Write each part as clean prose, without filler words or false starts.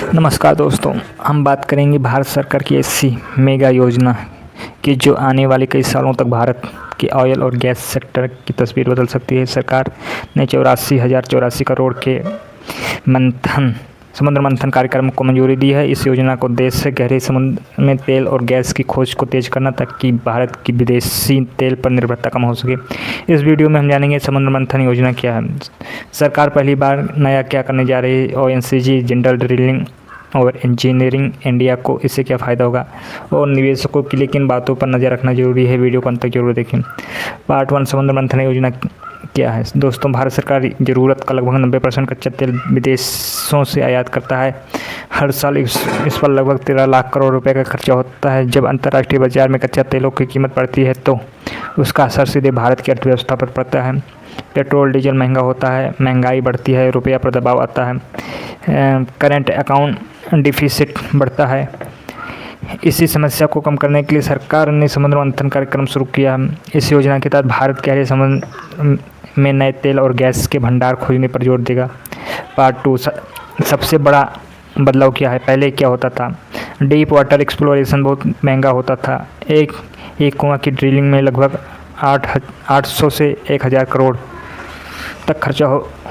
नमस्कार दोस्तों, हम बात करेंगे भारत सरकार की ऐसी मेगा योजना कि जो आने वाले कई सालों तक भारत के ऑयल और गैस सेक्टर की तस्वीर बदल सकती है। सरकार ने 84,084 करोड़ के समुद्र मंथन कार्यक्रम को मंजूरी दी है। इस योजना को देश से गहरे समुद्र में तेल और गैस की खोज को तेज करना ताकि भारत की विदेशी तेल पर निर्भरता कम हो सके। इस वीडियो में हम जानेंगे समुद्र मंथन योजना क्या है, सरकार पहली बार नया क्या करने जा रही है, ओएनजीसी जिंदल ड्रिलिंग और इंजीनियरिंग इंडिया को इससे क्या फ़ायदा होगा और निवेशकों के लिए किन बातों पर नज़र रखना जरूरी है। वीडियो को अंत तक जरूर देखें। पार्ट 1, समुद्र मंथन योजना क्या है। दोस्तों, भारत सरकार ज़रूरत का लगभग 90% कच्चा तेल विदेशों से आयात करता है। हर साल इस पर लगभग 13 लाख करोड़ रुपए का खर्चा होता है। जब अंतर्राष्ट्रीय बाजार में कच्चा तेलों की कीमत बढ़ती है तो उसका असर सीधे भारत की अर्थव्यवस्था पर पड़ता है। पेट्रोल डीजल महंगा होता है, महंगाई बढ़ती है, रुपया पर दबाव आता है, करेंट अकाउंट डिफिसिट बढ़ता है। इसी समस्या को कम करने के लिए सरकार ने समुद्र मंथन कार्यक्रम शुरू किया है। इस योजना के तहत भारत गहरे समुद्र में नए तेल और गैस के भंडार खोजने पर जोर देगा। पार्ट 2, सबसे बड़ा बदलाव क्या है। पहले क्या होता था, डीप वाटर एक्सप्लोरेशन बहुत महंगा होता था। एक कुआं की ड्रिलिंग में लगभग 800 से 1000 करोड़ तक खर्चा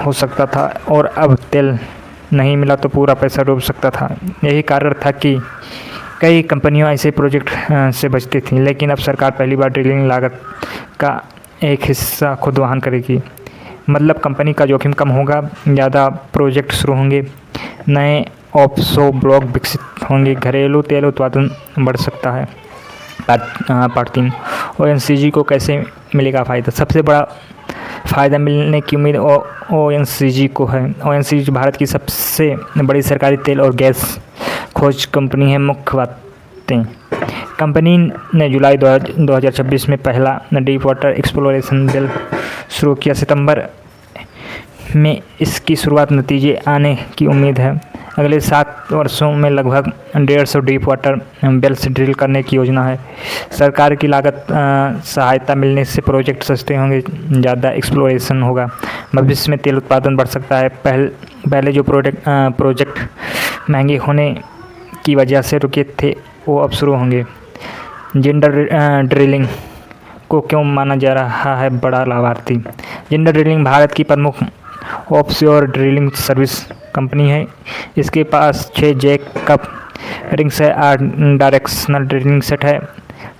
हो सकता था और अब तेल नहीं मिला तो पूरा पैसा डूब सकता था। यही कारण था कि कई कंपनियां ऐसे प्रोजेक्ट से बचती थीं, लेकिन अब सरकार पहली बार ड्रिलिंग लागत का एक हिस्सा खुद वहन करेगी। मतलब कंपनी का जोखिम कम होगा, ज़्यादा प्रोजेक्ट शुरू होंगे, नए ऑफशोर ब्लॉक विकसित होंगे, घरेलू तेल उत्पादन बढ़ सकता है। पार्ट 3, ओएनजीसी को कैसे मिलेगा फ़ायदा। सबसे बड़ा फ़ायदा मिलने की उम्मीद ओएनजीसी को है। ओएनजीसी भारत की सबसे बड़ी सरकारी तेल और गैस खोज कंपनी है। मुख्य बातें, कंपनी ने जुलाई 2026 में पहला डीप वाटर एक्सप्लोरेशन वेल शुरू किया। सितंबर में इसकी शुरुआत नतीजे आने की उम्मीद है। अगले 7 वर्षों में लगभग 150 डीप वाटर वेल्स ड्रिल करने की योजना है। सरकार की लागत सहायता मिलने से प्रोजेक्ट सस्ते होंगे, ज़्यादा एक्सप्लोरेशन होगा, भविष्य में तेल उत्पादन बढ़ सकता है। पहले जो प्रोजेक्ट महंगे होने की वजह से रुके थे वो अब शुरू होंगे। जिंदल ड्रिलिंग को क्यों माना जा रहा है बड़ा लाभार्थी। जिंदल ड्रिलिंग भारत की प्रमुख ऑफशोर ड्रिलिंग सर्विस कंपनी है। इसके पास 6 जैकअप रिंग्स है, 8 डायरेक्शनल ड्रिलिंग सेट है,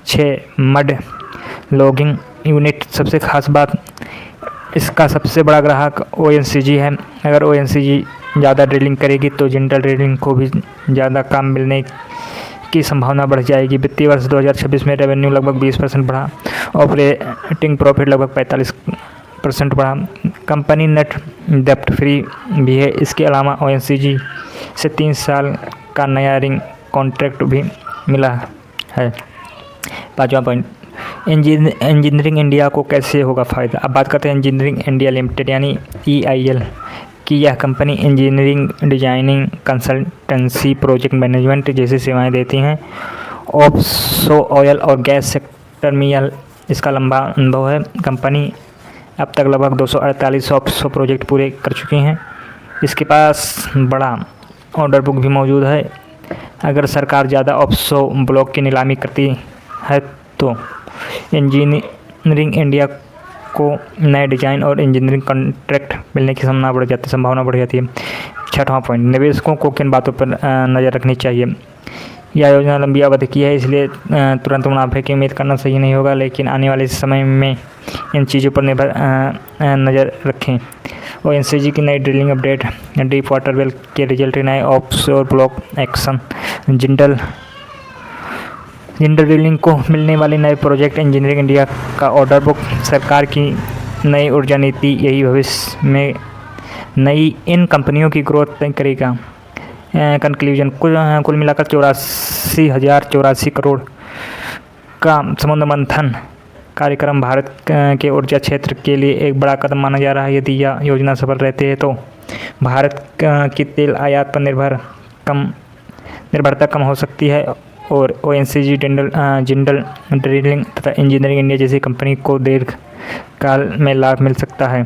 6 मड लॉगिंग यूनिट। सबसे खास बात, इसका सबसे बड़ा ग्राहक ओएनजीसी है। अगर ओएनजीसी ज़्यादा ड्रिलिंग करेगी तो जिंदल ड्रिलिंग को भी ज़्यादा काम मिलने की संभावना बढ़ जाएगी। वित्तीय वर्ष 2026 में रेवेन्यू लगभग 20% बढ़ा, ऑपरेटिंग प्रॉफिट लगभग 45% बढ़ा। कंपनी नेट डेब्ट फ्री भी है। इसके अलावा ओएनजीसी से 3 साल का नया रिंग कॉन्ट्रैक्ट भी मिला है। 5वां पॉइंट, इंजीनियरिंग इंडिया को कैसे होगा फ़ायदा। अब बात करते हैं इंजीनियरिंग इंडिया लिमिटेड यानी EIL कि यह company engineering, designing, consultancy, project management जैसी सेवाएं देती हैं। ऑफशोर ऑयल और गैस सेक्टर में इसका लंबा अनुभव है। कंपनी अब तक लगभग 248 ऑफशोर प्रोजेक्ट पूरे कर चुकी हैं। इसके पास बड़ा ऑर्डर बुक भी मौजूद है। अगर सरकार ज़्यादा ऑफशोर ब्लॉक की नीलामी करती है तो इंजीनियरिंग इंडिया को नए डिजाइन और इंजीनियरिंग कॉन्ट्रैक्ट मिलने की संभावना बढ़ जाती है। 6वां पॉइंट, निवेशकों को किन बातों पर नज़र रखनी चाहिए। यह योजना लंबी अवधि की है, इसलिए तुरंत मुनाफे की उम्मीद करना सही नहीं होगा, लेकिन आने वाले समय में इन चीज़ों पर नज़र रखें। ओएनजीसी की नई drilling update, deep water well के रिजल्ट, नए offshore block action, Jindal drilling को मिलने वाले नए प्रोजेक्ट, इंजीनियरिंग इंडिया का ऑर्डर बुक, सरकार की नई ऊर्जा नीति, यही भविष्य में नई इन कंपनियों की ग्रोथ तय करेगा। कंक्लूजन, कुल मिलाकर 84,084 करोड़ का समुद्र मंथन कार्यक्रम भारत के ऊर्जा क्षेत्र के लिए एक बड़ा कदम माना जा रहा है। यदि यह योजना सफल रहती है तो भारत की तेल आयात पर निर्भरता कम हो सकती है और ONGC, जिंदल ड्रिलिंग तथा इंजीनियरिंग इंडिया जैसी कंपनी को दीर्घकाल में लाभ मिल सकता है।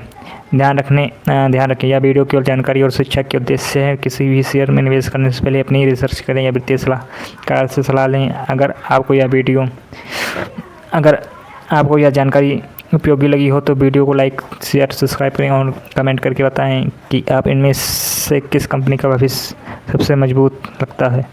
ध्यान रखें यह वीडियो केवल जानकारी और शिक्षा के उद्देश्य से है। किसी भी शेयर में निवेश करने से पहले अपनी रिसर्च करें या वित्तीय सलाहकार से सलाह लें। अगर आपको यह जानकारी उपयोगी लगी हो तो वीडियो को लाइक, शेयर, सब्सक्राइब करें और कमेंट करके बताएं कि आप इनमें से किस कंपनी का भविष्य सबसे मजबूत लगता है।